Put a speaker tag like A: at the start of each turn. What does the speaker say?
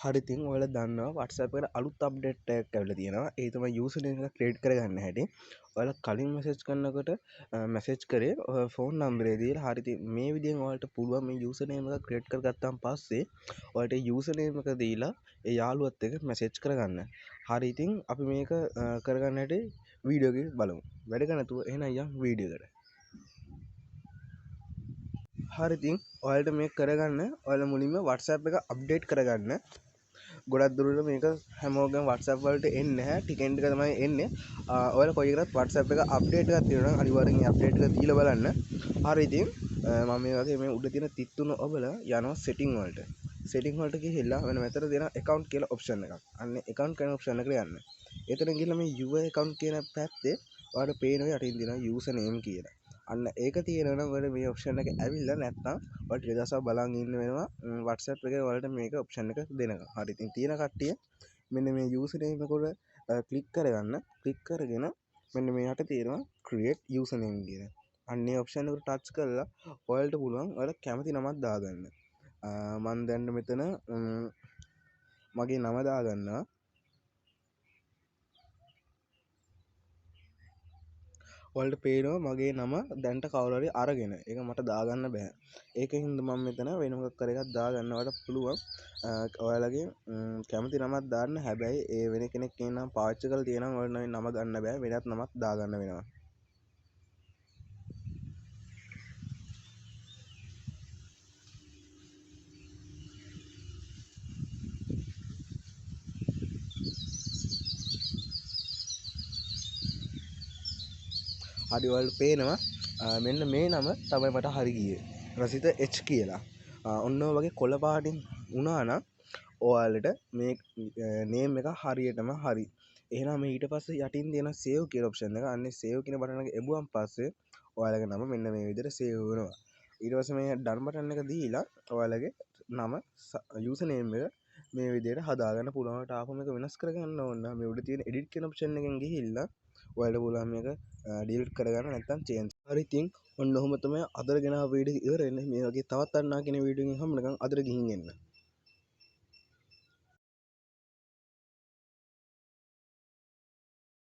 A: හරි ඉතින් ඔයාලා දන්නවා WhatsApp එකට අලුත් අප්ඩේට් එකක් ඇවිල්ලා තියෙනවා. ඒ තමයි යූසර් නේම් එක ක්‍රියේට් කරගන්න හැටි. ඔයාලා කලින් මැසේජ් කරනකොට මැසේජ් කරේ ෆෝන් නම්බරේ දීලා හරි ඉතින් මේ විදිහෙන් ඔයාලට පුළුවන් මේ යූසර් නේම් එක ක්‍රියේට් කරගත්තාන් පස්සේ ඔයාලට යූසර් නේම් එක දීලා ඒ යාළුවත් එක්ක මැසේජ් කරගන්න. හරි ඉතින් අපි මේක කරගන්න හැටි වීඩියෝ එකේ බලමු. වැඩ නැතුව එහෙනම් යම් වීඩියෝ එකට. හරි ඉතින් ඔයාලට මේක කරගන්න ඔයාලා මුලින්ම WhatsApp එක අප්ඩේට් කරගන්න. ගොඩක් දුරට මේක හැමෝගෙම WhatsApp වලට එන්නේ නැහැ. ටිකෙන් ටික තමයි එන්නේ. ඔයාලා කොයි එකකට WhatsApp එක අප්ඩේට් එකක් තියෙනවා නම් අනිවාර්යෙන් මේ අප්ඩේට් එක දීලා බලන්න. හරි ඉතින් මම මේ වගේ මේ උඩ තියෙන තිත් තුන ඔබලා යනවා setting වලට. setting වලට ගිහිල්ලා වෙන මෙතන දෙන account කියලා option එකක්. අන්න account කියන option එකට යන්න. එතන ගිහිල්ලා මේ your account කියන පැත්තේ ඔයාලට පේනවා යටින් දෙනවා user name කියලා. අන්න ඒක තියෙනවා නම් ඔයාලට මේ option එක ඇවිල්ලා නැත්නම් ඔයාලට ටික දවසක් බලන් ඉන්න වෙනවා WhatsApp එකේ ඔයාලට මේක option එක දෙනකම්. හරි ඉතින් තියෙන කට්ටිය මෙන්න මේ user name එක උඩ ක්ලික් කරගන්න. ක්ලික් කරගෙන මෙන්න මේ යට තියෙනවා create user name කියන. අන්න ඒ option එකට touch කරලා ඔයාලට පුළුවන් ඔයාලා කැමති නමක් දාගන්න. මම දැන් මෙතන මගේ නම දාගන්නවා. ඔයාලට පේනවා මගේ නම දැන්ට කවුරු හරි අරගෙන. ඒක මට දාගන්න බෑ. ඒකින්ද මම මෙතන වෙන මොකක් කර එකක් දාගන්න ඔයාලට පුළුවන්. ඔයාලගේ කැමති නමක් දාන්න. හැබැයි ඒ වෙන කෙනෙක් ඒ නම පාවිච්චි කරලා තියෙනවා ඔයාලට නම ගන්න බෑ. වෙනත් නමක් දාගන්න වෙනවා. හරි ඔයාලට පේනවා මෙන්න මේ නම තමයි මට හරි ගියේ. රසිත H කියලා. ඔන්න ඔය වගේ කොළ පාටින් වුණා නම් ඔයාලට මේ නේම් එක හරියටම හරි. එහෙනම් ඊට පස්සේ යටින් තියෙන save කියලා option එක. අන්නේ save කියන බටන් එක එබුවන් පස්සේ ඔයාලගේ නම මෙන්න මේ විදිහට save වෙනවා. ඊට පස්සේ මේ done බටන් එක දීලා ඔයාලගේ නම user name එක මේ විදිහට හදාගන්න පුළුවන්. ඔයාලට ආපහු මේක වෙනස් කරගන්න ඕන නම් මේ උඩ තියෙන edit කියන option එකෙන් ගිහිල්ලා ඔයාලට පුළුවන් මේක delete කරගන්න නැත්නම් change. හරි ඉතින් ඔන්න ඔහොම තමයි අදට ගෙනාව වීඩියෝ ඉවර වෙන්නේ. මේ වගේ තවත් අන්නා කියන වීඩියෝ එකකින් හම්බ වෙනකන් අදට ගිහින් එන්න.